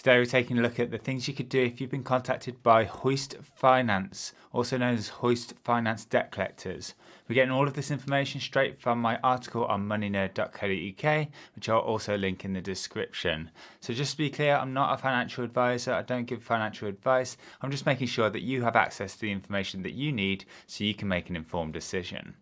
Today we're taking a look at the things you could do if you've been contacted by Hoist Finance, also known as Hoist Finance Debt Collectors. We're getting all of this information straight from my article on moneynerd.co.uk, which I'll also link in the description. So just to be clear, I'm not a financial advisor, I don't give financial advice, I'm just making sure that you have access to the information that you need so you can make an informed decision.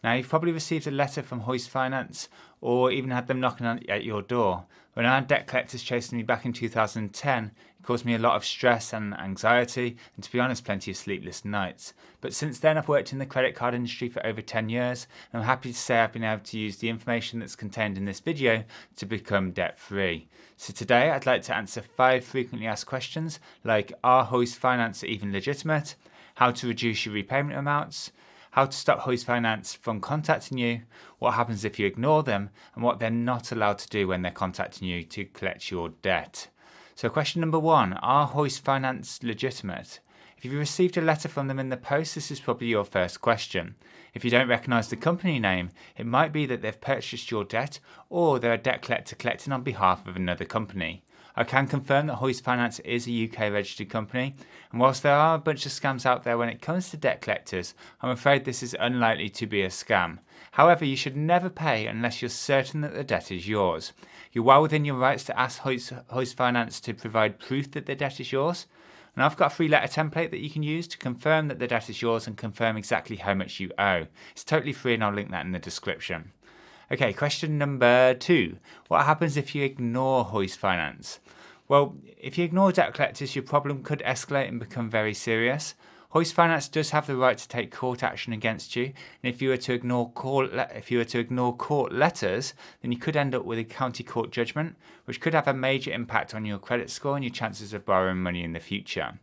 Now, you've probably received a letter from Hoist Finance or even had them knocking at your door. When I had debt collectors chasing me back in 2010, it caused me a lot of stress and anxiety, and to be honest, plenty of sleepless nights. But since then, I've worked in the credit card industry for over 10 years, and I'm happy to say I've been able to use the information that's contained in this video to become debt-free. So today, I'd like to answer 5 frequently asked questions, like are Hoist Finance even legitimate? How to reduce your repayment amounts? How to stop Hoist Finance from contacting you, what happens if you ignore them, and what they're not allowed to do when they're contacting you to collect your debt. So question number 1, are Hoist Finance legitimate? If you received a letter from them in the post, this is probably your first question. If you don't recognise the company name, it might be that they've purchased your debt or they're a debt collector collecting on behalf of another company. I can confirm that Hoist Finance is a UK registered company, and whilst there are a bunch of scams out there when it comes to debt collectors, I'm afraid this is unlikely to be a scam. However, you should never pay unless you're certain that the debt is yours. You're well within your rights to ask Hoist Finance to provide proof that the debt is yours. And I've got a free letter template that you can use to confirm that the debt is yours and confirm exactly how much you owe. It's totally free and I'll link that in the description. Okay, question number 2. What happens if you ignore Hoist Finance? Well, if you ignore debt collectors, your problem could escalate and become very serious. Hoist Finance does have the right to take court action against you, and if you were to ignore court letters, then you could end up with a county court judgment, which could have a major impact on your credit score and your chances of borrowing money in the future.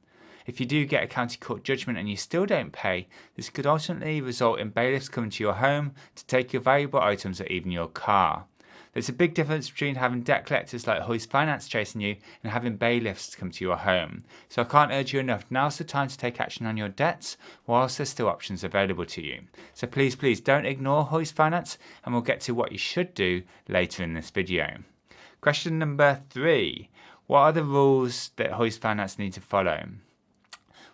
If you do get a county court judgment and you still don't pay, this could ultimately result in bailiffs coming to your home to take your valuable items or even your car. There's a big difference between having debt collectors like Hoist Finance chasing you and having bailiffs come to your home. So I can't urge you enough, now's the time to take action on your debts whilst there's still options available to you. So please don't ignore Hoist Finance, and we'll get to what you should do later in this video. Question number 3. What are the rules that Hoist Finance need to follow?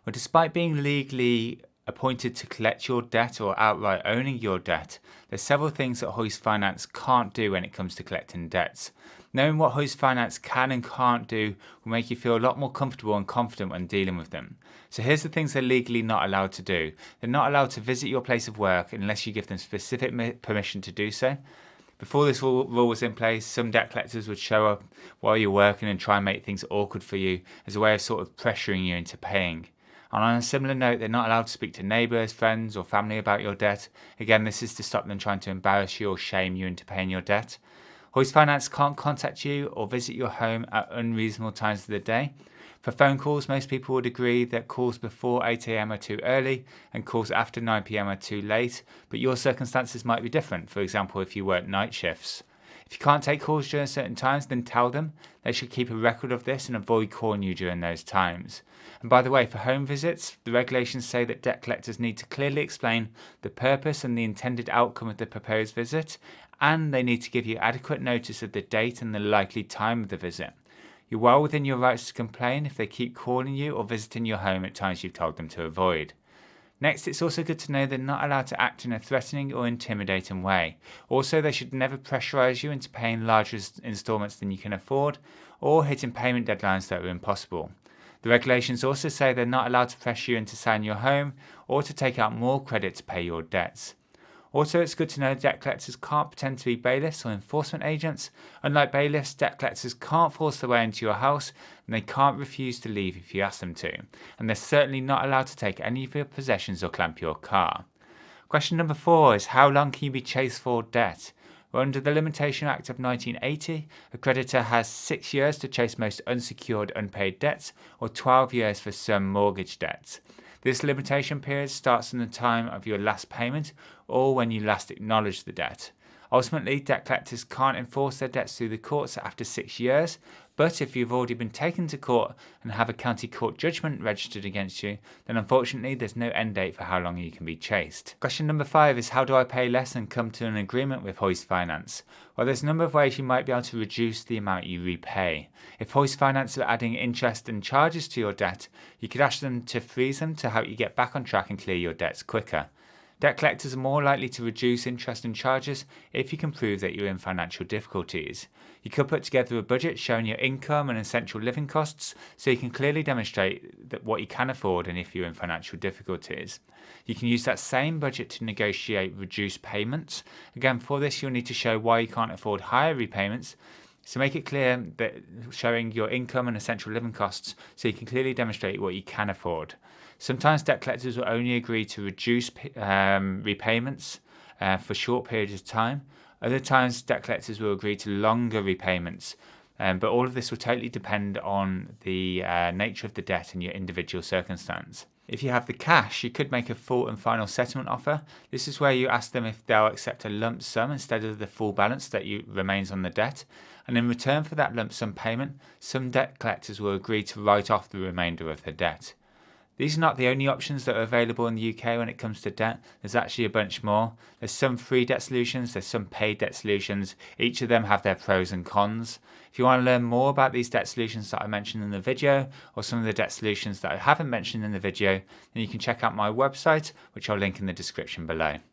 Well, despite being legally appointed to collect your debt or outright owning your debt, there's several things that Hoist Finance can't do when it comes to collecting debts. Knowing what Hoist Finance can and can't do will make you feel a lot more comfortable and confident when dealing with them. So here's the things they're legally not allowed to do. They're not allowed to visit your place of work unless you give them specific permission to do so. Before this rule was in place, some debt collectors would show up while you're working and try and make things awkward for you as a way of sort of pressuring you into paying. And on a similar note, they're not allowed to speak to neighbours, friends or family about your debt. Again, this is to stop them trying to embarrass you or shame you into paying your debt. Hoist Finance can't contact you or visit your home at unreasonable times of the day. For phone calls, most people would agree that calls before 8 AM are too early and calls after 9 PM are too late, but your circumstances might be different, for example if you work night shifts. If you can't take calls during certain times, then tell them. They should keep a record of this and avoid calling you during those times. And by the way, for home visits, the regulations say that debt collectors need to clearly explain the purpose and the intended outcome of the proposed visit, and they need to give you adequate notice of the date and the likely time of the visit. You're well within your rights to complain if they keep calling you or visiting your home at times you've told them to avoid. Next, it's also good to know they're not allowed to act in a threatening or intimidating way. Also, they should never pressurise you into paying larger instalments than you can afford or hitting payment deadlines that are impossible. The regulations also say they're not allowed to pressure you into selling your home or to take out more credit to pay your debts. Also, it's good to know debt collectors can't pretend to be bailiffs or enforcement agents. Unlike bailiffs, debt collectors can't force their way into your house and they can't refuse to leave if you ask them to. And they're certainly not allowed to take any of your possessions or clamp your car. Question number 4 is how long can you be chased for debt? Well, under the Limitation Act of 1980, a creditor has 6 years to chase most unsecured unpaid debts or 12 years for some mortgage debts. This limitation period starts from the time of your last payment or when you last acknowledged the debt. Ultimately, debt collectors can't enforce their debts through the courts after 6 years, but if you've already been taken to court and have a county court judgment registered against you, then unfortunately there's no end date for how long you can be chased. Question number 5 is, how do I pay less and come to an agreement with Hoist Finance? Well, there's a number of ways you might be able to reduce the amount you repay. If Hoist Finance are adding interest and charges to your debt, you could ask them to freeze them to help you get back on track and clear your debts quicker. Debt collectors are more likely to reduce interest and charges if you can prove that you're in financial difficulties. You could put together a budget showing your income and essential living costs so you can clearly demonstrate that what you can afford and if you're in financial difficulties. You can use that same budget to negotiate reduced payments. Again, for this you'll need to show why you can't afford higher repayments. So make it clear that showing your income and essential living costs so you can clearly demonstrate what you can afford. Sometimes debt collectors will only agree to reduce repayments for short periods of time. Other times debt collectors will agree to longer repayments. But all of this will totally depend on the nature of the debt and your individual circumstance. If you have the cash, you could make a full and final settlement offer. This is where you ask them if they'll accept a lump sum instead of the full balance that remains on the debt. And in return for that lump sum payment, some debt collectors will agree to write off the remainder of the debt. These are not the only options that are available in the UK when it comes to debt. There's actually a bunch more. There's some free debt solutions, there's some paid debt solutions. Each of them have their pros and cons. If you want to learn more about these debt solutions that I mentioned in the video, or some of the debt solutions that I haven't mentioned in the video, then you can check out my website, which I'll link in the description below.